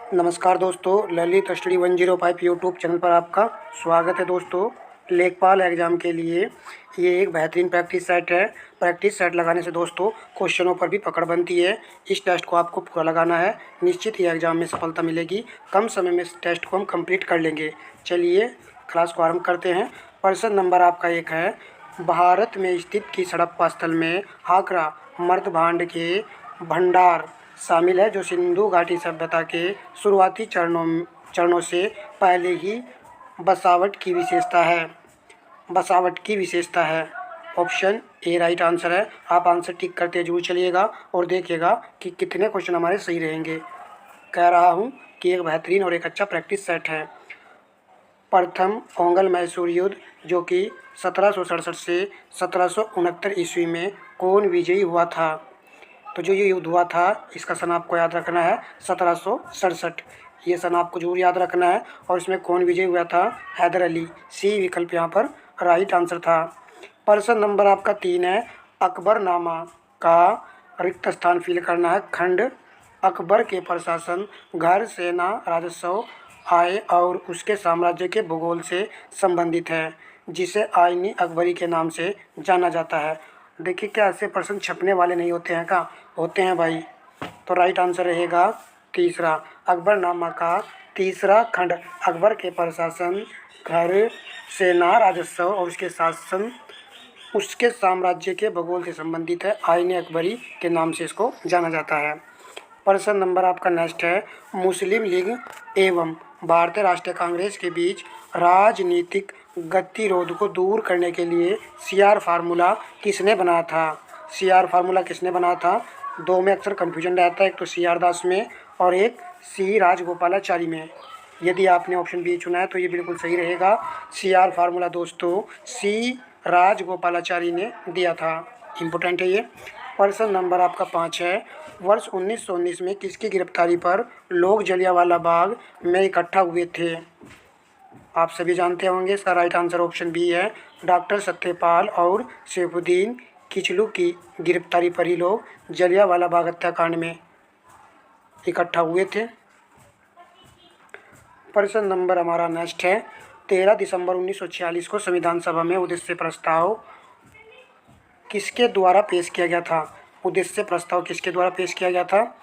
नमस्कार दोस्तों, Lalit study 105 YouTube channel पर आपका स्वागत है। दोस्तों, लेखपाल एग्ज़ाम के लिए ये एक बेहतरीन प्रैक्टिस सेट है। प्रैक्टिस सेट लगाने से दोस्तों क्वेश्चनों पर भी पकड़ बनती है। इस टेस्ट को आपको पूरा लगाना है, निश्चित ही एग्ज़ाम में सफलता मिलेगी। कम समय में इस टेस्ट को हम कंप्लीट कर लेंगे। चलिए क्लास को आरंभ करते हैं। प्रश्न नंबर आपका 1 है, भारत में स्थित किस हड़प्पा स्थल में हाकरा मृतभांड के भंडार शामिल है, जो सिंधु घाटी सभ्यता के शुरुआती चरणों से पहले ही बसावट की विशेषता है। ऑप्शन ए राइट आंसर है। आप आंसर टिक करते जरूर चलिएगा और देखिएगा कि कितने क्वेश्चन हमारे सही रहेंगे। कह रहा हूँ कि एक बेहतरीन और एक अच्छा प्रैक्टिस सेट है। प्रथम ओंगल मैसूर युद्ध, जो कि 1767 से 1769 ईस्वी में कौन विजयी हुआ था? तो जो ये युद्ध हुआ था, इसका सन आपको याद रखना है 1767। ये सन आपको जरूर याद रखना है। और इसमें कौन विजय हुआ था? हैदर अली। सी विकल्प यहाँ पर राइट आंसर था। प्रश्न नंबर आपका 3 है, अकबरनामा का रिक्त स्थान फिल करना है। खंड अकबर के प्रशासन, घर, सेना, राजस्व, आय और उसके साम्राज्य के भूगोल से संबंधित है, जिसे आईनी अकबरी के नाम से जाना जाता है। देखिए, क्या ऐसे प्रश्न छपने वाले नहीं होते हैं? क्या होते हैं भाई? तो राइट आंसर रहेगा तीसरा। अकबरनामा का तीसरा खंड अकबर के प्रशासन, घर, सेना, राजस्व और उसके साम्राज्य के भूगोल से संबंधित है। आईन अकबरी के नाम से इसको जाना जाता है। प्रश्न नंबर आपका नेक्स्ट है, मुस्लिम लीग एवं भारतीय राष्ट्रीय कांग्रेस के बीच राजनीतिक गतिरोध को दूर करने के लिए सीआर फार्मूला किसने बनाया था? सीआर फार्मूला किसने बनाया था? दो में अक्सर कन्फ्यूजन रहता है, एक तो सीआर दास में और एक सी राजगोपालाचारी में। यदि आपने ऑप्शन बी चुना है तो ये बिल्कुल सही रहेगा। सीआर फार्मूला दोस्तों सी राजगोपालाचारी ने दिया था। इम्पोर्टेंट है ये। प्रश्न नंबर आपका 5 है, वर्ष 1919 में किसकी गिरफ्तारी पर लोग जलियांवाला बाग में इकट्ठा हुए थे? आप सभी जानते होंगे, इसका राइट आंसर ऑप्शन बी है। डॉक्टर सत्यपाल और सैफुद्दीन किचलू की गिरफ्तारी पर ही लोग जलियांवाला बाग हत्याकांड में इकट्ठा हुए थे। प्रश्न नंबर हमारा नेक्स्ट है, 13 दिसंबर 1946 को संविधान सभा में उद्देश्य प्रस्ताव किसके द्वारा पेश किया गया था? उद्देश्य प्रस्ताव किसके द्वारा पेश किया गया था?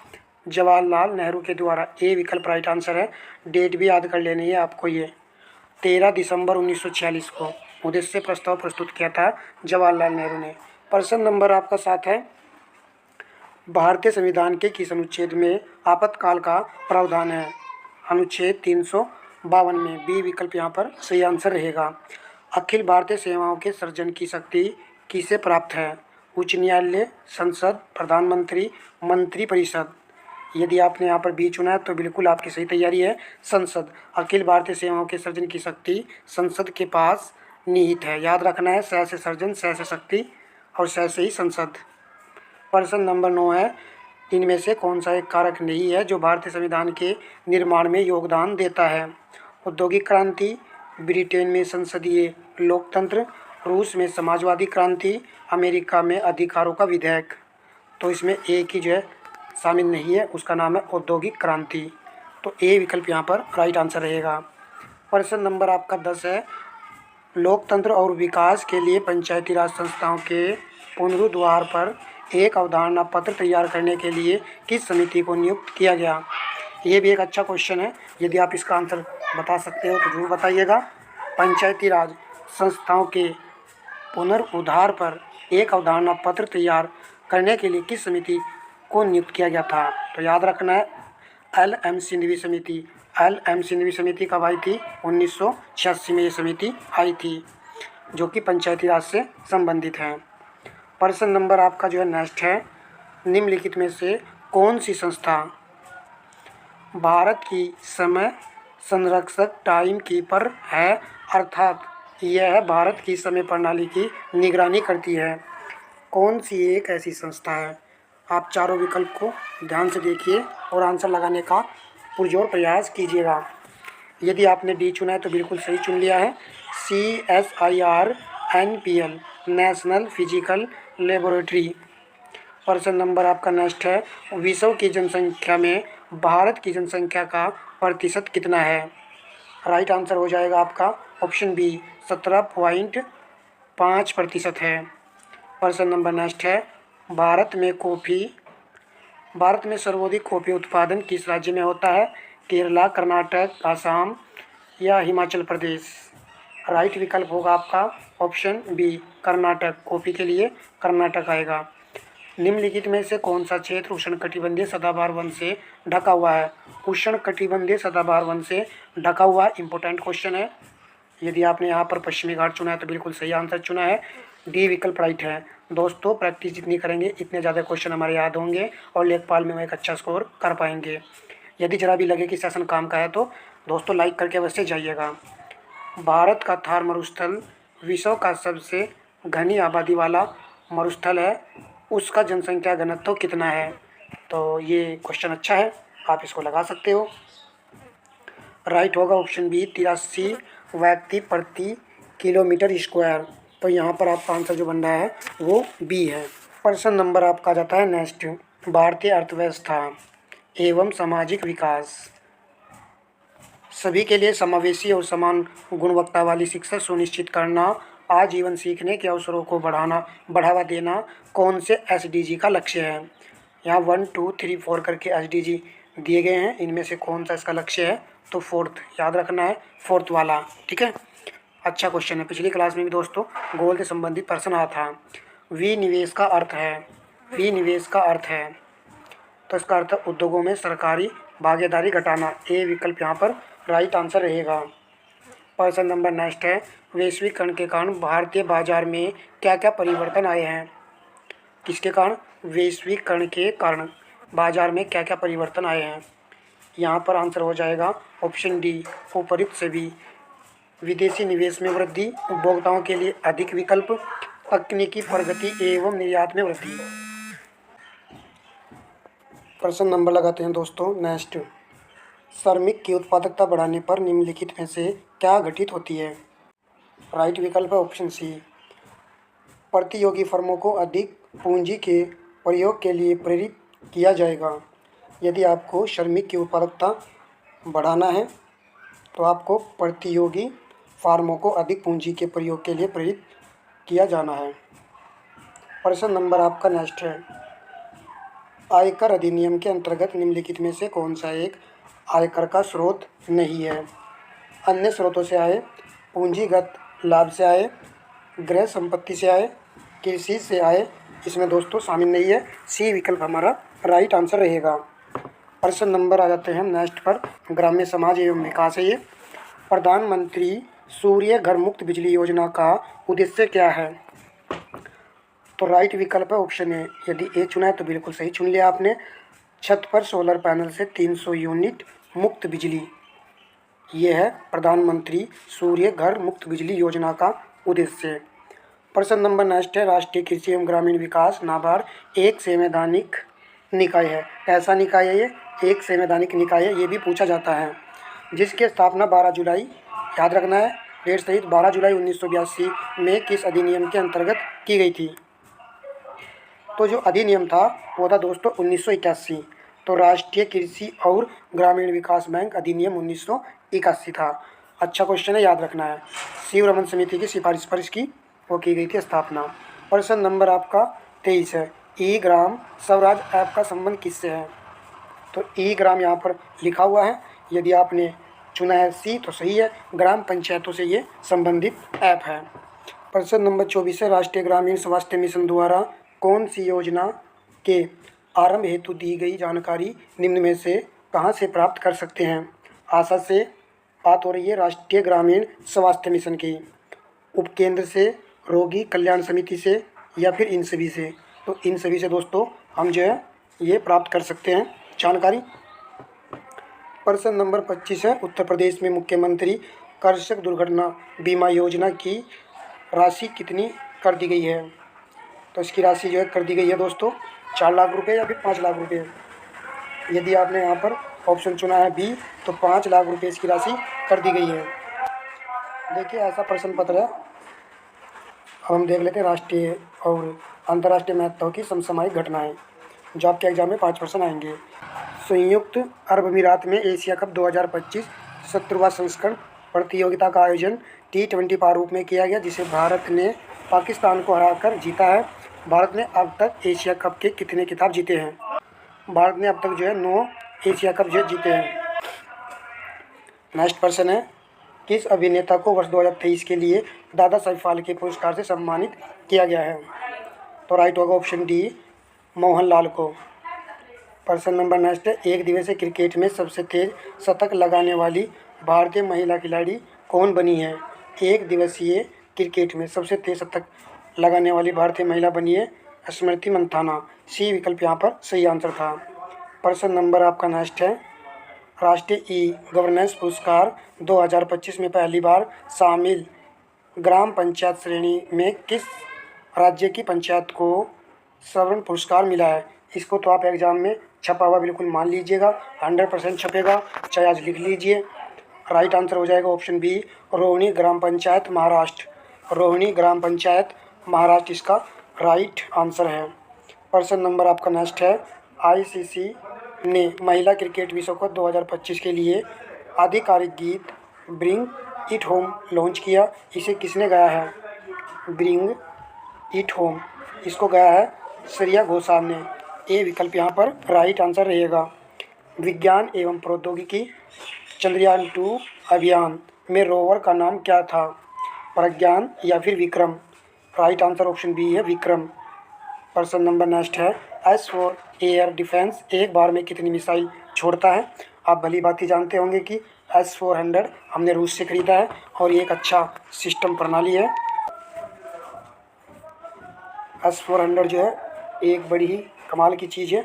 जवाहरलाल नेहरू के द्वारा। ए विकल्प राइट आंसर है। डेट भी याद कर लेनी है आपको। ये 13 दिसंबर 1946 को उद्देश्य प्रस्ताव प्रस्तुत किया था जवाहरलाल नेहरू ने। प्रश्न नंबर आपका 7 है, भारतीय संविधान के किस अनुच्छेद में आपातकाल का प्रावधान है? अनुच्छेद 352 में। बी विकल्प यहाँ पर सही आंसर रहेगा। अखिल भारतीय सेवाओं के सृजन की शक्ति किसे प्राप्त है? उच्च न्यायालय, संसद, प्रधानमंत्री, मंत्रिपरिषद। यदि आपने यहाँ पर बी चुना है तो बिल्कुल आपकी सही तैयारी है। संसद। अखिल भारतीय सेवाओं के सृजन की शक्ति संसद के पास निहित है। याद रखना है, स से सृजन, स से शक्ति और स से ही संसद। प्रश्न नंबर 9 है, इनमें से कौन सा एक कारक नहीं है जो भारतीय संविधान के निर्माण में योगदान देता है? औद्योगिक क्रांति, ब्रिटेन में संसदीय लोकतंत्र, रूस में समाजवादी क्रांति, अमेरिका में अधिकारों का विधेयक। तो इसमें एक ही जो है शामिल नहीं है, उसका नाम है औद्योगिक क्रांति। तो ए विकल्प यहाँ पर राइट आंसर रहेगा। प्रश्न नंबर आपका 10 है, लोकतंत्र और विकास के लिए पंचायती राज संस्थाओं के पुनरुद्धार पर एक अवधारणा पत्र तैयार करने के लिए किस समिति को नियुक्त किया गया? ये भी एक अच्छा क्वेश्चन है। यदि आप इसका आंसर बता सकते हो तो जरूर बताइएगा। पंचायती राज संस्थाओं के पुनरुद्धार पर एक अवधारणा पत्र तैयार करने के लिए किस समिति को नियुक्त किया गया था? तो याद रखना है एल.एम. सिंघवी समिति। एल.एम. सिंघवी समिति कब आई थी? 1986 में ये समिति आई थी, जो कि पंचायती राज से संबंधित है। प्रश्न नंबर आपका जो है नेक्स्ट है, निम्नलिखित में से कौन सी संस्था भारत की समय संरक्षक टाइम कीपर है, अर्थात यह भारत की समय प्रणाली की निगरानी करती है? कौन सी एक ऐसी संस्था है? आप चारों विकल्प को ध्यान से देखिए और आंसर लगाने का पुरजोर प्रयास कीजिएगा। यदि आपने डी चुना है तो बिल्कुल सही चुन लिया है। CSIR NPL, national physical laboratory. प्रश्न नंबर आपका नेक्स्ट है, विश्व की जनसंख्या में भारत की जनसंख्या का प्रतिशत कितना है? राइट आंसर हो जाएगा आपका ऑप्शन बी 17.5% है। प्रश्न नंबर नेक्स्ट है, भारत में सर्वाधिक कॉफी उत्पादन किस राज्य में होता है? केरला, कर्नाटक, असम या हिमाचल प्रदेश? राइट विकल्प होगा आपका ऑप्शन बी कर्नाटक। कॉफी के लिए कर्नाटक आएगा। निम्नलिखित में से कौन सा क्षेत्र उष्णकटिबंधीय सदाबहार वन से ढका हुआ है? उष्णकटिबंधीय सदाबहार वन से ढका हुआ इंपॉर्टेंट क्वेश्चन है। यदि आपने यहाँ पर पश्चिमी घाट चुना है तो बिल्कुल सही आंसर चुना है, डी विकल्प राइट है। दोस्तों प्रैक्टिस जितनी करेंगे इतने ज़्यादा क्वेश्चन हमारे याद होंगे और लेखपाल में एक अच्छा स्कोर कर पाएंगे। यदि जरा भी लगे कि सेशन काम का है तो दोस्तों लाइक करके अवश्य जाइएगा। भारत का थार मरुस्थल विश्व का सबसे घनी आबादी वाला मरुस्थल है, उसका जनसंख्या घनत्व कितना है? तो ये क्वेश्चन अच्छा है, आप इसको लगा सकते हो। राइट होगा ऑप्शन बी 83 व्यक्ति प्रति किलोमीटर स्क्वायर। तो यहाँ पर आपका आंसर जो बन रहा है वो बी है। प्रश्न नंबर आपका आ जाता है नेक्स्ट, भारतीय अर्थव्यवस्था एवं सामाजिक विकास। सभी के लिए समावेशी और समान गुणवत्ता वाली शिक्षा सुनिश्चित करना, आजीवन सीखने के अवसरों को बढ़ावा देना कौन से एसडीजी का लक्ष्य है? यहाँ 1, 2, 3, 4 करके एसडीजी दिए गए हैं, इनमें से कौन सा इसका लक्ष्य है? तो फोर्थ याद रखना है, फोर्थ वाला। ठीक है, अच्छा क्वेश्चन है। पिछली क्लास में भी दोस्तों गोल से संबंधित प्रश्न आया था। विनिवेश का अर्थ है, तो इसका अर्थ उद्योगों में सरकारी भागीदारी घटाना। ए विकल्प यहाँ पर राइट आंसर रहेगा। प्रश्न नंबर नेक्स्ट है, वैश्वीकरण के कारण भारतीय बाजार में क्या क्या परिवर्तन आए हैं? किसके कारण? वैश्वीकरण के कारण बाजार में क्या क्या परिवर्तन आए हैं? यहाँ पर आंसर हो जाएगा ऑप्शन डी उपरोक्त सभी। विदेशी निवेश में वृद्धि, उपभोक्ताओं के लिए अधिक विकल्प, तकनीकी प्रगति एवं निर्यात में वृद्धि। प्रश्न नंबर लगाते हैं दोस्तों नेक्स्ट, श्रमिक की उत्पादकता बढ़ाने पर निम्नलिखित में से क्या घटित होती है? राइट विकल्प है ऑप्शन सी, प्रतियोगी फर्मों को अधिक पूंजी के प्रयोग के लिए प्रेरित किया जाएगा। यदि आपको श्रमिक की उत्पादकता बढ़ाना है तो आपको प्रतियोगी फार्मों को अधिक पूंजी के प्रयोग के लिए प्रेरित किया जाना है। प्रश्न नंबर आपका नेक्स्ट है, आयकर अधिनियम के अंतर्गत निम्नलिखित में से कौन सा एक आयकर का स्रोत नहीं है? अन्य स्रोतों से आए, पूंजीगत लाभ से आए, गृह संपत्ति से आए, कृषि से आए, इसमें दोस्तों शामिल नहीं है। सी विकल्प हमारा राइट आंसर रहेगा। प्रश्न नंबर आ जाते हैं नेक्स्ट पर, ग्राम्य समाज एवं विकास है ये। प्रधानमंत्री सूर्य घर मुक्त बिजली योजना का उद्देश्य क्या है? तो राइट विकल्प है ऑप्शन ए। यदि ए चुना है तो बिल्कुल सही चुन लिया आपने। छत पर सोलर पैनल से 300 यूनिट मुक्त बिजली, ये है प्रधानमंत्री सूर्य घर मुक्त बिजली योजना का उद्देश्य। प्रश्न नंबर नेक्स्ट है, राष्ट्रीय कृषि एवं ग्रामीण विकास नाबार्ड एक संवैधानिक निकाय है। कैसा निकाय है ये? एक संवैधानिक निकाय है, ये भी पूछा जाता है, जिसकी स्थापना 12 जुलाई, याद रखना है डेट सहित, 12 जुलाई 1982 में किस अधिनियम के अंतर्गत की गई थी? तो जो अधिनियम था वो था दोस्तों 1981। तो राष्ट्रीय कृषि और ग्रामीण विकास बैंक अधिनियम 1981 था। अच्छा क्वेश्चन है, याद रखना है। शिव रमन समिति की सिफारिश पर इसकी वो की गई थी स्थापना। प्रश्न नंबर आपका 23 है, ई ग्राम स्वराज ऐप का संबंध किससे है? तो ई ग्राम यहाँ पर लिखा हुआ है, यदि आपने चुना है सी तो सही है, ग्राम पंचायतों से ये संबंधित ऐप है। प्रश्न नंबर 24 है, राष्ट्रीय ग्रामीण स्वास्थ्य मिशन द्वारा कौन सी योजना के आरंभ हेतु दी गई जानकारी निम्न में से कहाँ से प्राप्त कर सकते हैं? आशा से बात हो रही है, राष्ट्रीय ग्रामीण स्वास्थ्य मिशन की, उपकेंद्र से, रोगी कल्याण समिति से, या फिर इन सभी से। तो इन सभी से दोस्तों हम जो है ये प्राप्त कर सकते हैं जानकारी। प्रश्न नंबर 25 है, उत्तर प्रदेश में मुख्यमंत्री कृषक दुर्घटना बीमा योजना की राशि कितनी कर दी गई है? तो इसकी राशि जो है कर दी गई है दोस्तों 4 लाख रुपए या फिर 5 लाख रुपए। यदि आपने यहाँ पर ऑप्शन चुना है बी तो 5 लाख रुपए इसकी राशि कर दी गई है। देखिए ऐसा प्रश्न पत्र है। अब हम देख लेते हैं राष्ट्रीय और अंतर्राष्ट्रीय महत्व की समसामयिक घटनाएं, जो आपके एग्जाम में 5 प्रश्न आएंगे। संयुक्त अरब अमीरात में एशिया कप 2025 17वां संस्करण प्रतियोगिता का आयोजन T20 प्रारूप में किया गया, जिसे भारत ने पाकिस्तान को हराकर जीता है। भारत ने अब तक एशिया कप के कितने खिताब जीते हैं? भारत ने अब तक जो है 9 एशिया कप जो जीते हैं। नेक्स्ट क्वेश्चन है, किस अभिनेता को वर्ष 2023 के लिए दादा साहब फाल्के पुरस्कार से सम्मानित किया गया है? तो राइट होगा ऑप्शन डी, मोहनलाल को। प्रश्न नंबर नेक्स्ट है, एक दिवसीय क्रिकेट में सबसे तेज शतक लगाने वाली भारतीय महिला खिलाड़ी कौन बनी है? एक दिवसीय क्रिकेट में सबसे तेज शतक लगाने वाली भारतीय महिला बनी है स्मृति मंथाना। सी विकल्प यहाँ पर सही आंसर था। प्रश्न नंबर आपका नेक्स्ट है, राष्ट्रीय ई गवर्नेंस पुरस्कार 2025 में पहली बार शामिल ग्राम पंचायत श्रेणी में किस राज्य की पंचायत को स्वर्ण पुरस्कार मिला है? इसको तो आप एग्जाम में छपा हुआ बिल्कुल मान लीजिएगा, 100% छपेगा, चाहे आज लिख लीजिए। राइट आंसर हो जाएगा ऑप्शन बी, रोहिणी ग्राम पंचायत महाराष्ट्र। रोहिणी ग्राम पंचायत महाराष्ट्र इसका राइट आंसर है। प्रश्न नंबर आपका नेक्स्ट है, आईसीसी ने महिला क्रिकेट विश्व कप 2025 के लिए आधिकारिक गीत ब्रिंग इट होम लॉन्च किया। इसे किसने गाया है? ब्रिंग इट होम इसको गाया है श्रेया घोषाल ने। ए विकल्प यहाँ पर राइट आंसर रहेगा। विज्ञान एवं प्रौद्योगिकी चंद्रयान 2 अभियान में रोवर का नाम क्या था? प्रज्ञान या फिर Vikram? Right answer option B है विक्रम। प्रश्न नंबर नेक्स्ट है, S-4 एयर डिफेंस एक बार में कितनी मिसाइल छोड़ता है? आप भली बात ही जानते होंगे कि S-400 हमने रूस से खरीदा है और ये एक अच्छा सिस्टम प्रणाली है। S-400 जो है एक बड़ी ही कमाल की चीज़ है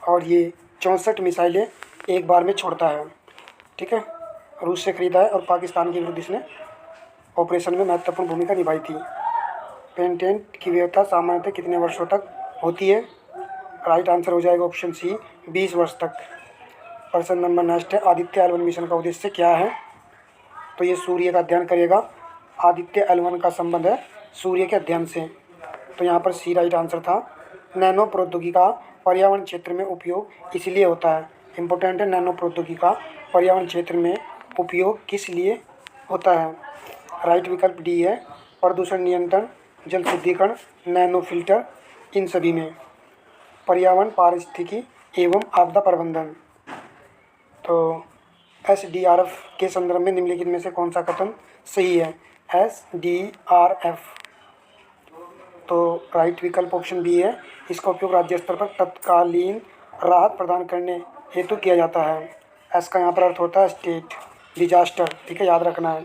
और ये 64 मिसाइलें एक बार में छोड़ता है। ठीक है, रूस से खरीदा है और पाकिस्तान के विरुद्ध इसने ऑपरेशन में महत्वपूर्ण भूमिका निभाई थी। पेटेंट की वैधता सामान्यतः कितने वर्षों तक होती है? राइट आंसर हो जाएगा ऑप्शन सी, 20 वर्ष तक। प्रश्न नंबर नेक्स्ट है, आदित्य L1 मिशन का उद्देश्य क्या है? तो ये सूर्य का अध्ययन करेगा। आदित्य L1 का संबंध है सूर्य के अध्ययन से, तो यहाँ पर सी राइट आंसर था। नैनो प्रौद्योगिकी का पर्यावरण क्षेत्र में उपयोग इसलिए होता है, इम्पोर्टेंट है, नैनो प्रौद्योगिकी का पर्यावरण क्षेत्र में उपयोग किस लिए होता है? राइट विकल्प डी है, प्रदूषण नियंत्रण, जल शुद्धिकरण, नैनो फिल्टर, इन सभी में। पर्यावरण पारिस्थितिकी एवं आपदा प्रबंधन। तो SDRF के संदर्भ में निम्नलिखित में से कौन सा कथन सही है? SDRF, तो राइट विकल्प ऑप्शन बी है। इसका उपयोग राज्य स्तर पर तत्कालीन राहत प्रदान करने हेतु किया जाता है। एस का यहाँ पर अर्थ होता है स्टेट डिजास्टर। ठीक है, याद रखना है।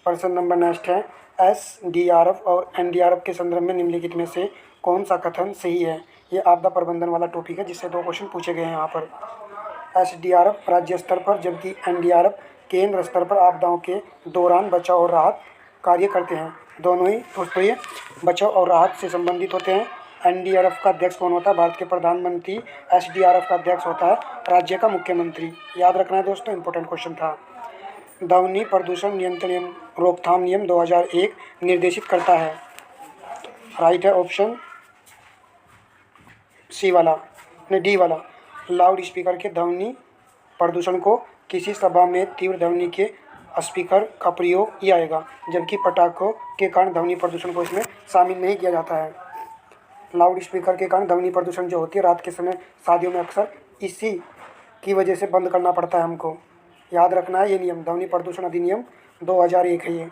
प्रश्न नंबर नेक्स्ट है, SDRF और NDRF के संदर्भ में निम्नलिखित में से कौन सा कथन सही है? ये आपदा प्रबंधन वाला टॉपिक है जिससे 2 क्वेश्चन पूछे गए हैं यहाँ पर। SDRF राज्य स्तर पर जबकि NDRF केंद्र स्तर पर आपदाओं के दौरान बचाव और राहत कार्य करते हैं। दोनों ही दोस्तों ये बचाव और राहत से संबंधित होते हैं। NDRF का अध्यक्ष कौन होता है? भारत के प्रधानमंत्री। SDRF का अध्यक्ष होता है राज्य का मुख्यमंत्री। याद रखना है दोस्तों, इंपॉर्टेंट क्वेश्चन था। ध्वनि प्रदूषण नियंत्रण एवं रोकथाम नियम 2001 निर्देशित करता है। राइट है ऑप्शन सी वाला, नहीं डी वाला। लाउड स्पीकर के ध्वनि प्रदूषण को किसी सभा में तीव्र ध्वनि के स्पीकर का प्रयोग किया जाएगा, जबकि पटाखों के कारण ध्वनि प्रदूषण को इसमें शामिल नहीं किया जाता है। लाउड स्पीकर के कारण ध्वनि प्रदूषण जो होती है रात के समय शादियों में अक्सर इसी की वजह से बंद करना पड़ता है हमको। याद रखना है ये नियम, ध्वनि प्रदूषण अधिनियम 2001 है ये।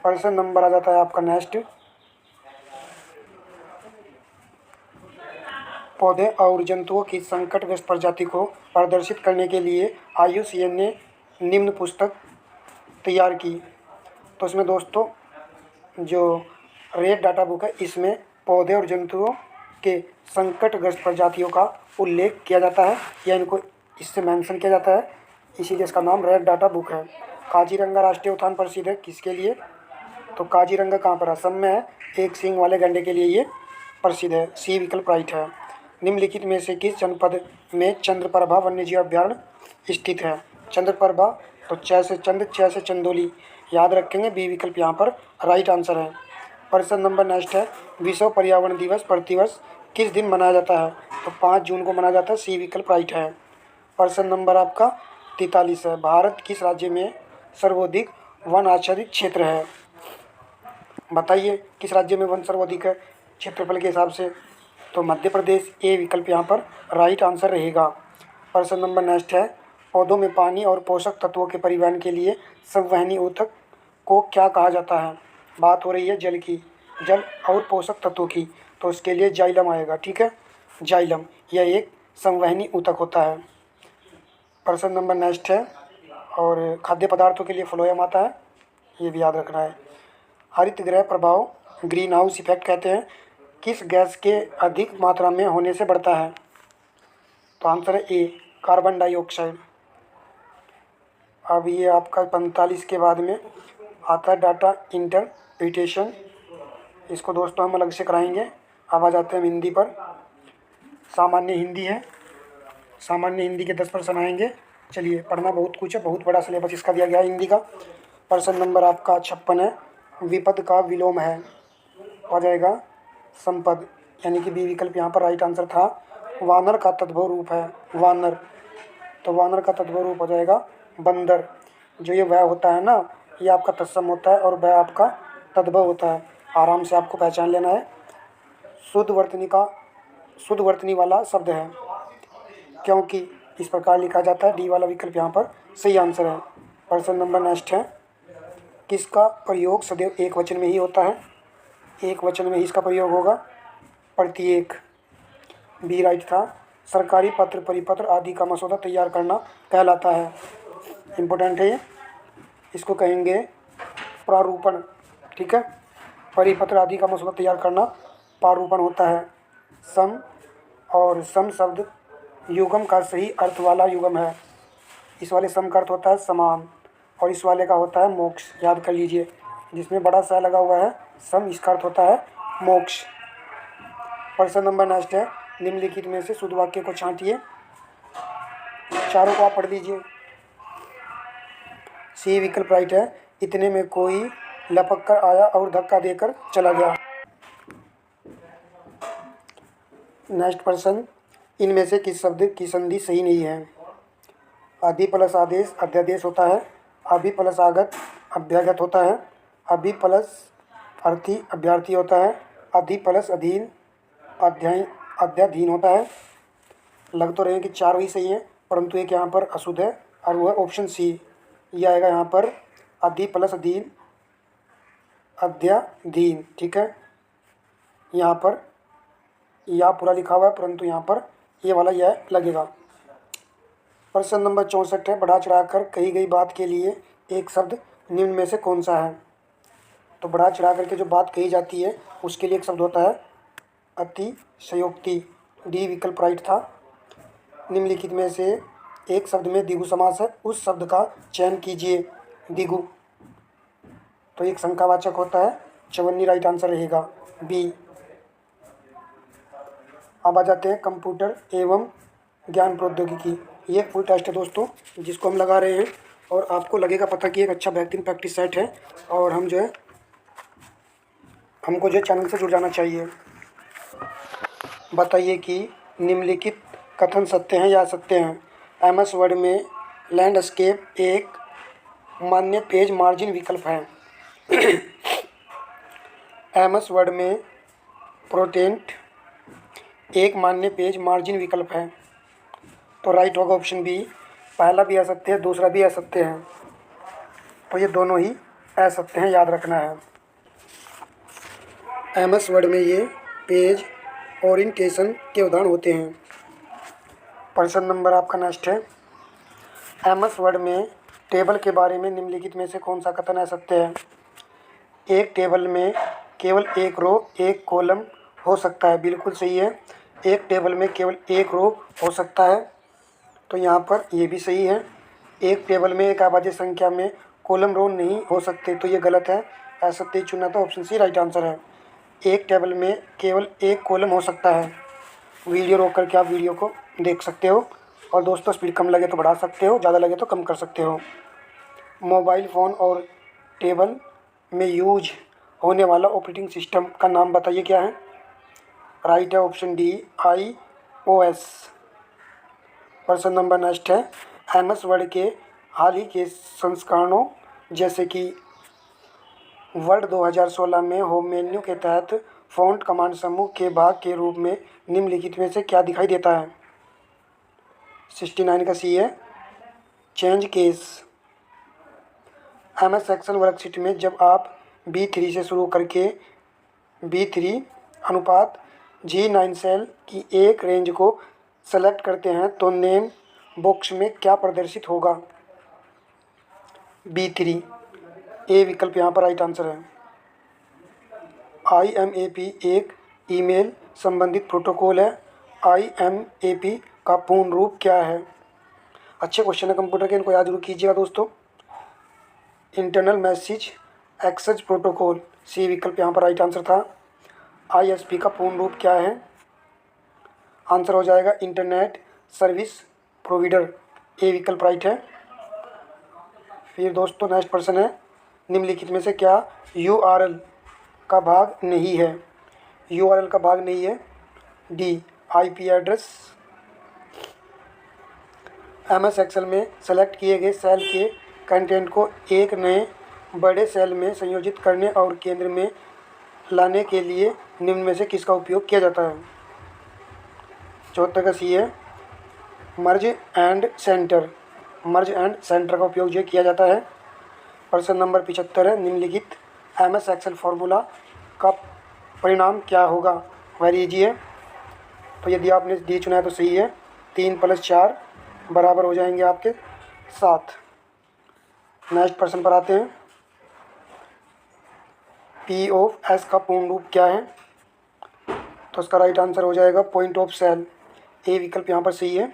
प्रश्न नंबर आ जाता है आपका नेक्स्ट, पौधे और जंतुओं की संकटग्रस्त प्रजाति को प्रदर्शित करने के लिए IUCN ने निम्न पुस्तक तैयार की। तो इसमें दोस्तों जो रेड डाटा बुक है इसमें पौधे और जंतुओं के संकटग्रस्त प्रजातियों का उल्लेख किया जाता है या इनको इससे मेंशन किया जाता है, इसीलिए इसका नाम रेड डाटा बुक है। काजीरंगा राष्ट्रीय उद्यान प्रसिद्ध है किसके लिए? तो काजीरंगा कहाँ पर? असम में है। एक सींग वाले गैंडे के लिए ये प्रसिद्ध है। सी विकल्प राइट है। निम्नलिखित में से किस जनपद में चंद्रप्रभा वन्यजीव अभ्यारण्य स्थित है? चंद्रप्रभा, तो च से चंद, च से चंदोली, याद रखेंगे। बी विकल्प यहाँ पर राइट आंसर है। प्रश्न नंबर नेक्स्ट है, विश्व पर्यावरण दिवस प्रतिवर्ष किस दिन मनाया जाता है? तो 5 जून को मनाया जाता है। सी विकल्प राइट है। प्रश्न नंबर आपका 43 है। भारत किस राज्य में सर्वाधिक वन आच्छादित क्षेत्र है? बताइए किस राज्य में वन सर्वाधिक है क्षेत्रफल के हिसाब से? तो मध्य प्रदेश। ए विकल्प यहाँ पर राइट आंसर रहेगा। प्रश्न नंबर नेक्स्ट है। पौधों में पानी और पोषक तत्वों के परिवहन के लिए संवहनी ऊतक को क्या कहा जाता है? बात हो रही है जल की, जल और पोषक तत्वों की, तो उसके लिए जाइलम आएगा। ठीक है, जाइलम यह एक संवहनी ऊतक होता है। प्रश्न नंबर नेक्स्ट है। और खाद्य पदार्थों के लिए फ्लोएम आता है, ये भी याद रखना है। हरित गृह प्रभाव ग्रीन हाउस इफेक्ट कहते हैं किस गैस के अधिक मात्रा में होने से बढ़ता है? तो आंसर है ए कार्बन डाइऑक्साइड। अब ये आपका 45 के बाद में आता है डाटा इंटरप्रिटेशन। इसको दोस्तों हम अलग से कराएंगे। अब आ जाते हैं हिंदी पर। सामान्य हिंदी है, सामान्य हिंदी के 10% आएंगे। चलिए, पढ़ना बहुत कुछ है, बहुत बड़ा सिलेबस इसका दिया गया है हिंदी का। प्रश्न नंबर आपका 56 है। विपद का विलोम है, हो जाएगा संपद, यानी कि बी विकल्प यहाँ पर राइट आंसर था। वानर का तद्भव रूप है वानर, तो वानर का तद्भव रूप हो जाएगा बंदर। जो ये वह होता है ना, ये आपका तत्सम होता है और वह आपका तद्भव होता है। आराम से आपको पहचान लेना है। शुद्ध वर्तनी वाला शब्द है, क्योंकि इस प्रकार लिखा जाता है। डी वाला विकल्प यहाँ पर सही आंसर है। प्रश्न नंबर नेक्स्ट है। किसका प्रयोग सदैव एक वचन में ही होता है? एक वचन में ही इसका प्रयोग होगा, प्रत्येक। बी राइट था। सरकारी पत्र परिपत्र आदि का मसौदा तैयार करना कहलाता है। इम्पोर्टेंट है ये, इसको कहेंगे प्रारूपण। ठीक है, परिपत्र आदि का मसौदा तैयार करना प्रारूपण होता है। सम और सम शब्द युगम का सही अर्थ वाला युगम है। इस वाले सम का अर्थ होता है समान और इस वाले का होता है मोक्ष। याद कर लीजिए, जिसमें बड़ा सा लगा हुआ है सम, इसका अर्थ होता है मोक्ष। प्रश्न नंबर नेक्स्ट है। निम्नलिखित में से शुद्ध वाक्य को छांटिए। चारों को आप पढ़ लीजिए। सी विकल्प राइट है। इतने में कोई लपक कर आया और धक्का देकर चला गया। नेक्स्ट प्रश्न। इनमें से किस शब्द की संधि सही नहीं है? अधि प्लस आदेश अध्यादेश होता है। अभि प्लस आगत अभ्यागत होता है। अभि प्लस अर्थी अभ्यर्थी होता है। अधि प्लस अधीन अध्याधीन होता है। लग तो रहे हैं कि चारों ही सही हैं, परंतु एक यहाँ पर अशुद्ध है और वो है ऑप्शन सी। ये आएगा यहाँ पर अधि प्लस अधीन अध्याधीन। ठीक है, यहाँ पर या पूरा लिखा हुआ है, परंतु यहाँ पर ये वाला यह लगेगा। प्रश्न नंबर 64 है। बढ़ा चढ़ाकर कही गई बात के लिए एक शब्द निम्न में से कौन सा है? तो बढ़ा चढ़ा करके जो बात कही जाती है उसके लिए एक शब्द होता है अतिशयोक्ति। डी विकल्प राइट था। निम्नलिखित में से एक शब्द में द्विगु समास है, उस शब्द का चयन कीजिए। द्विगु तो एक संख्यावाचक होता है, चवन्नी राइट आंसर रहेगा बी। अब आ जाते हैं कंप्यूटर एवं ज्ञान प्रौद्योगिकी। ये एक फुल टेस्ट है दोस्तों, जिसको हम लगा रहे हैं और आपको लगेगा पता कि एक अच्छा बेहतरीन प्रैक्टिस सेट है और हमको जो चैनल से जुड़ जाना चाहिए। बताइए कि निम्नलिखित कथन सत्य हैं या असत्य हैं? एमएस वर्ड में लैंडस्केप एक मान्य पेज मार्जिन विकल्प है। एमएस वर्ड में प्रोटेंट एक मान्य पेज मार्जिन विकल्प है, तो राइट होगा ऑप्शन बी। पहला भी असत्य है, दूसरा भी असत्य है, तो ये दोनों ही असत्य हैं, याद रखना है। एमएस वर्ड में ये पेज ओरिएंटेशन के उदाहरण होते हैं। प्रश्न नंबर आपका नेक्स्ट है। एमएस वर्ड में टेबल के बारे में निम्नलिखित में से कौन सा कथन असत्य है? एक टेबल में केवल एक रो एक कॉलम हो सकता है, बिल्कुल सही है। एक टेबल में केवल एक रो हो सकता है, तो यहाँ पर ये भी सही है। एक टेबल में एक अभाज्य संख्या में कॉलम रो नहीं हो सकते, तो ये गलत है। असत्य चुना, तो ऑप्शन सी राइट आंसर है। एक टेबल में केवल एक कॉलम हो सकता है। वीडियो रोक करके आप वीडियो को देख सकते हो और दोस्तों स्पीड कम लगे तो बढ़ा सकते हो, ज़्यादा लगे तो कम कर सकते हो। मोबाइल फ़ोन और टेबल में यूज होने वाला ऑपरेटिंग सिस्टम का नाम बताइए क्या है? राइट है ऑप्शन डी iOS। प्रश्न नंबर नेक्स्ट है, MS वर्ड के हाल ही के संस्करणों जैसे कि वर्ड 2016 में होम मेन्यू के तहत फ़ॉन्ट कमांड समूह के भाग के रूप में निम्नलिखित में से क्या दिखाई देता है? 69 का सी है change case. MS Excel worksheet में जब आप B3 से शुरू करके B3 अनुपात G9 सेल की एक रेंज को सेलेक्ट करते हैं तो नेम बॉक्स में क्या प्रदर्शित होगा? B3 ए विकल्प यहाँ पर राइट आंसर है। IMAP एक ईमेल संबंधित प्रोटोकॉल है। IMAP का पूर्ण रूप क्या है? अच्छे क्वेश्चन है कंप्यूटर के, इनको याद जरूर कीजिएगा दोस्तों। इंटरनल मैसेज एक्सचेंज प्रोटोकॉल, सी विकल्प यहाँ पर राइट आंसर था। ISP का पूर्ण रूप क्या है? आंसर हो जाएगा इंटरनेट सर्विस प्रोवाइडर, ए विकल्प राइट है। फिर दोस्तों नेक्स्ट प्रश्न है, निम्नलिखित में से क्या URL का भाग नहीं है? URL का भाग नहीं है D IP address. MS Excel में सेलेक्ट किए गए सेल के कंटेंट को एक नए बड़े सेल में संयोजित करने और केंद्र में लाने के लिए निम्न में से किसका उपयोग किया जाता है? 74 का सी है मर्ज and centre. Merge and centre का उपयोग जो किया जाता है। प्रश्न नंबर 75 है, निम्नलिखित MS एक्सेल फॉर्मूला का परिणाम क्या होगा? वेरी इजी है। तो यदि आपने डी चुना है तो सही है, 3 + 4 बराबर हो जाएंगे आपके 7। नेक्स्ट प्रश्न पर आते हैं, POS का पूर्ण रूप क्या है? तो इसका राइट आंसर हो जाएगा पॉइंट ऑफ सेल, ए विकल्प यहाँ पर सही है।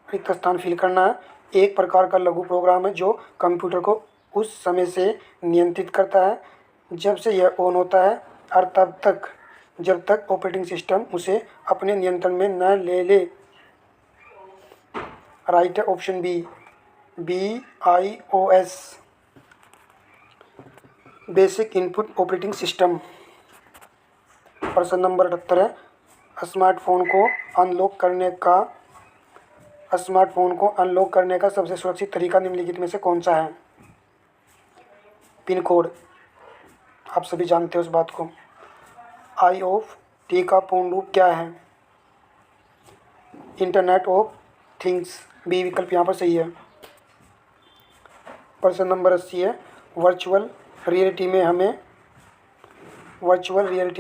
रिक्त स्थान फिल करना है। एक प्रकार का लघु प्रोग्राम है जो कंप्यूटर को उस समय से नियंत्रित करता है जब से यह ऑन होता है और तब तक जब तक ऑपरेटिंग सिस्टम उसे अपने नियंत्रण में न ले ले। राइट है option B BIOS, basic input operating system. प्रश्न नंबर 78 है, स्मार्टफोन को अनलॉक करने का सबसे सुरक्षित तरीका निम्नलिखित में से कौन सा है? पिन कोड, आप सभी जानते हो इस बात को। IoT का पूर्ण रूप क्या है? इंटरनेट ऑफ थिंग्स, बी विकल्प यहाँ पर सही है। प्रश्न नंबर 80 है, वर्चुअल रियलिटी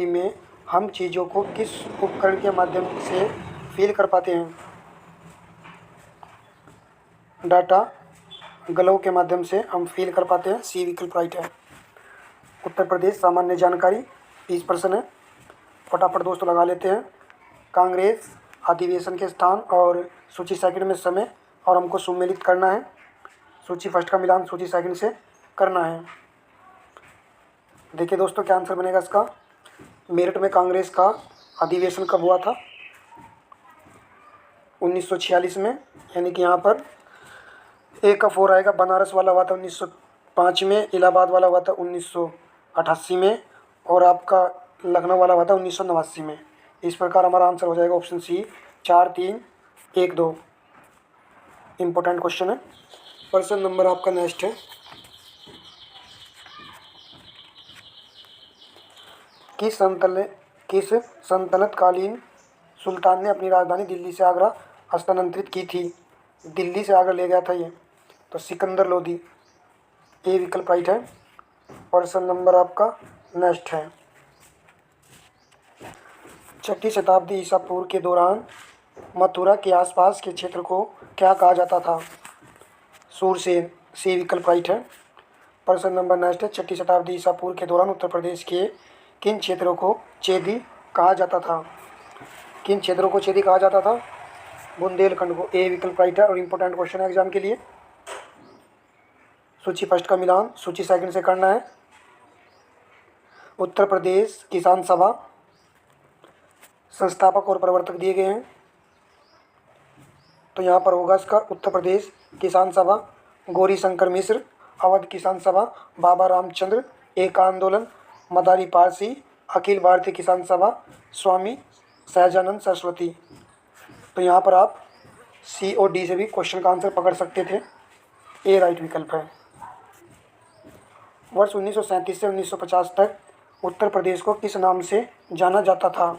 में हम चीज़ों को किस उपकरण के माध्यम से फील कर पाते हैं? डाटा ग्लव के माध्यम से हम फील कर पाते हैं, सी विकल्प राइट है। उत्तर प्रदेश सामान्य जानकारी 20 प्रश्न है, फटाफट दोस्तों लगा लेते हैं। कांग्रेस अधिवेशन के स्थान और सूची सेकंड में समय और हमको सुमेलित करना है। सूची फर्स्ट का मिलान सूची सेकंड से करना है। देखिए दोस्तों क्या आंसर बनेगा इसका। मेरठ में कांग्रेस का अधिवेशन कब हुआ था? 1946 में, यानी कि यहाँ पर ए का 4 आएगा। बनारस वाला हुआ था 1905 में, इलाहाबाद वाला हुआ था 1988 में और आपका लखनऊ वाला हुआ था 1989 में। इस प्रकार हमारा आंसर हो जाएगा ऑप्शन सी 4, 3, 1, 2। इम्पोर्टेंट क्वेश्चन है। प्रश्न नंबर आपका नेक्स्ट है, किस सल्तनतकालीन सुल्तान ने अपनी राजधानी दिल्ली से आगरा स्थानांतरित की थी? दिल्ली से आगरा ले गया था ये, तो सिकंदर लोदी, ए विकल्प राइट है। प्रश्न नंबर आपका नेक्स्ट है, 6वीं शताब्दी ईसा पूर्व के दौरान मथुरा के आसपास के क्षेत्र को क्या कहा जाता था? सूरसेन, सी विकल्प राइट है। प्रश्न नंबर नेक्स्ट है, 6वीं शताब्दी ईसा पूर्व के दौरान उत्तर प्रदेश के किन क्षेत्रों को चेदी कहा जाता था? किन क्षेत्रों को चेदी कहा जाता था? बुंदेलखंड को, ए विकल्प राइट है। और इम्पोर्टेंट क्वेश्चन है एग्जाम के लिए। सूची फर्स्ट का मिलान सूची सेकंड से करना है। उत्तर प्रदेश किसान सभा संस्थापक और प्रवर्तक दिए गए हैं, तो यहाँ पर होगा इसका उत्तर प्रदेश किसान सभा गौरी शंकर मिश्र, अवध किसान सभा बाबा रामचंद्र, एक आंदोलन मदारी पारसी, अखिल भारतीय किसान सभा, स्वामी सहजानंद सरस्वती। तो यहाँ पर आप सी और डी से भी क्वेश्चन का आंसर पकड़ सकते थे। ए राइट विकल्प है। वर्ष 1937 से 1950 तक उत्तर प्रदेश को किस नाम से जाना जाता था?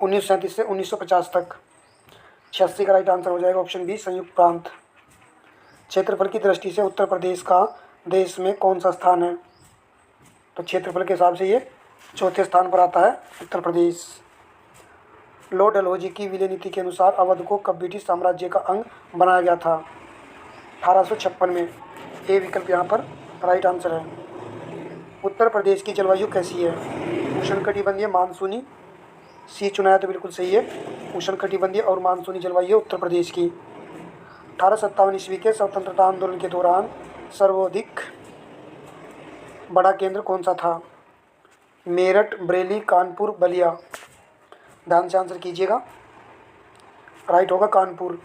1937 से 1950 तक। 86 का राइट आंसर हो जाएगा ऑप्शन बी, संयुक्त प्रांत। क्षेत्रफल की दृष्टि से उत्तर प्रदेश का देश में कौन सा स्थान है? तो क्षेत्रफल के हिसाब से ये चौथे स्थान पर आता है उत्तर प्रदेश। लॉर्ड डलहौजी की विलय नीति के अनुसार अवध को कब ब्रिटिश साम्राज्य का अंग बनाया गया था? 1856 में। ए विकल्प यहाँ पर राइट आंसर है। उत्तर प्रदेश की जलवायु कैसी है? उष्णकटिबंधीय मानसूनी। सी चुना है तो बिल्कुल सही है। उष्णकटिबंधीय और मानसूनी जलवायु है उत्तर प्रदेश की। 1857 ईस्वी के स्वतंत्रता आंदोलन के दौरान सर्वाधिक बड़ा केंद्र कौन सा था? मेरठ, बरेली, कानपुर, बलिया। ध्यान से आंसर कीजिएगा। राइट होगा कानपुर।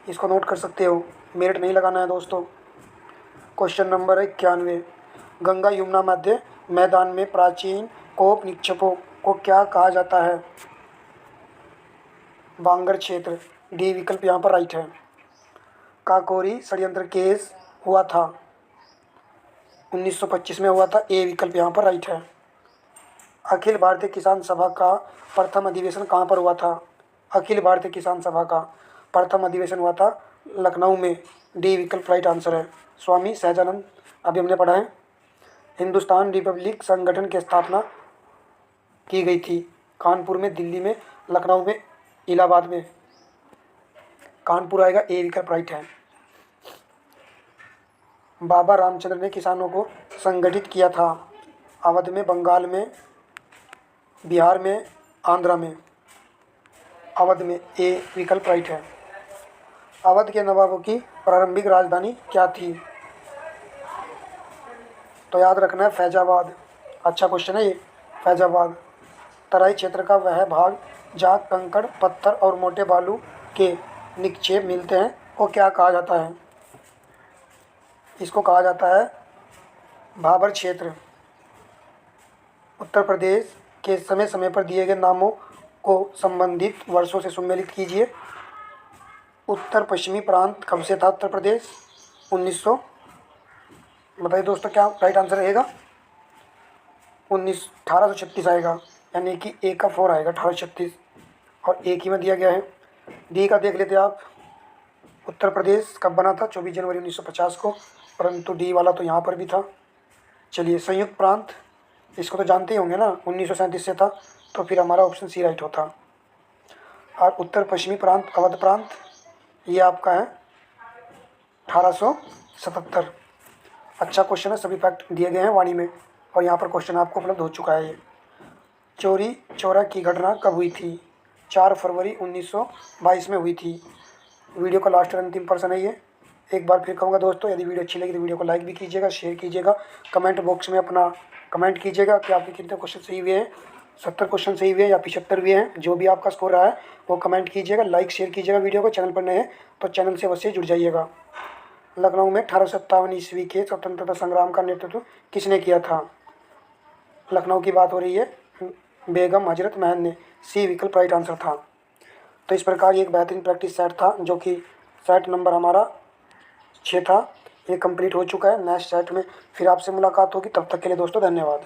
इसको नोट कर सकते हो, मेरठ नहीं लगाना है दोस्तों। Question number 91। गंगा यमुना मध्य मैदान में प्राचीन कोप निक्षेपों को क्या कहा जाता है? बांगर क्षेत्र। डी विकल्प यहाँ पर राइट है। काकोरी षड्यंत्र केस हुआ था 1925 में हुआ था। ए विकल्प यहाँ पर राइट है। अखिल भारतीय किसान सभा का प्रथम अधिवेशन कहाँ पर हुआ था? अखिल भारतीय किसान सभा का प्रथम अधिवेशन हुआ था लखनऊ में। डी विकल्प राइट आंसर है। स्वामी सहजानंद अभी हमने पढ़ा है। हिंदुस्तान रिपब्लिक संगठन की स्थापना की गई थी कानपुर में, दिल्ली में, लखनऊ में, इलाहाबाद में। कानपुर आएगा। ए विकल्प राइट है। बाबा रामचंद्र ने किसानों को संगठित किया था अवध में, बंगाल में, बिहार में, आंध्रा में। अवध में। ए विकल्प राइट है। अवध के नवाबों की प्रारंभिक राजधानी क्या थी? तो याद रखना है फैजाबाद। अच्छा क्वेश्चन है ये, फैजाबाद। तराई क्षेत्र का वह भाग जहाँ कंकड़, पत्थर और मोटे बालू के निक्षेप मिलते हैं को क्या कहा जाता है? इसको कहा जाता है भाबर क्षेत्र। उत्तर प्रदेश के समय समय पर दिए गए नामों को संबंधित वर्षों से सम्मिलित कीजिए। उत्तर पश्चिमी प्रांत कब से था उत्तर प्रदेश? 1900। बताइए दोस्तों क्या राइट आंसर रहेगा? 1836 आएगा, यानी कि ए का 4 आएगा 1836, और एक ही में दिया गया है। डी का देख लेते आप। उत्तर प्रदेश कब बना था? 24 जनवरी 1950 को, परंतु डी वाला तो यहाँ पर भी था। चलिए, संयुक्त प्रांत, इसको तो जानते ही होंगे ना, 1937 से था, तो फिर हमारा ऑप्शन सी राइट होता। और उत्तर पश्चिमी प्रांत, अवध प्रांत, ये आपका है 1877। अच्छा क्वेश्चन है, सभी फैक्ट दिए गए हैं वाणी में, और यहाँ पर क्वेश्चन आपको उपलब्ध हो चुका है। ये चोरी चोरा की घटना कब हुई थी? 4 फरवरी 1922 में हुई थी। वीडियो का लास्ट और अंतिम पर्सन है ये। एक बार फिर कहूँगा दोस्तों, यदि वीडियो अच्छी लगी तो वीडियो को लाइक भी कीजिएगा, शेयर कीजिएगा, कमेंट बॉक्स में अपना कमेंट कीजिएगा कि आपके कितने क्वेश्चन सही हुए हैं। 70 क्वेश्चन सही हुए हैं या 75 हुए हैं, जो भी आपका स्कोर रहा है वो कमेंट कीजिएगा, लाइक शेयर कीजिएगा वीडियो को। चैनल पर नए हैं तो चैनल से अवश्य जुड़ जाइएगा। लखनऊ में 1857 ईस्वी के स्वतंत्रता संग्राम का नेतृत्व किसने किया था? लखनऊ की बात हो रही है, बेगम हजरत महल ने। सी विकल्प राइट आंसर था। तो इस प्रकार ये एक बेहतरीन प्रैक्टिस सेट था, जो कि सेट नंबर हमारा 6 था। ये कंप्लीट हो चुका है। नेक्स्ट सेट में फिर आपसे मुलाकात होगी। तब तक के लिए दोस्तों धन्यवाद।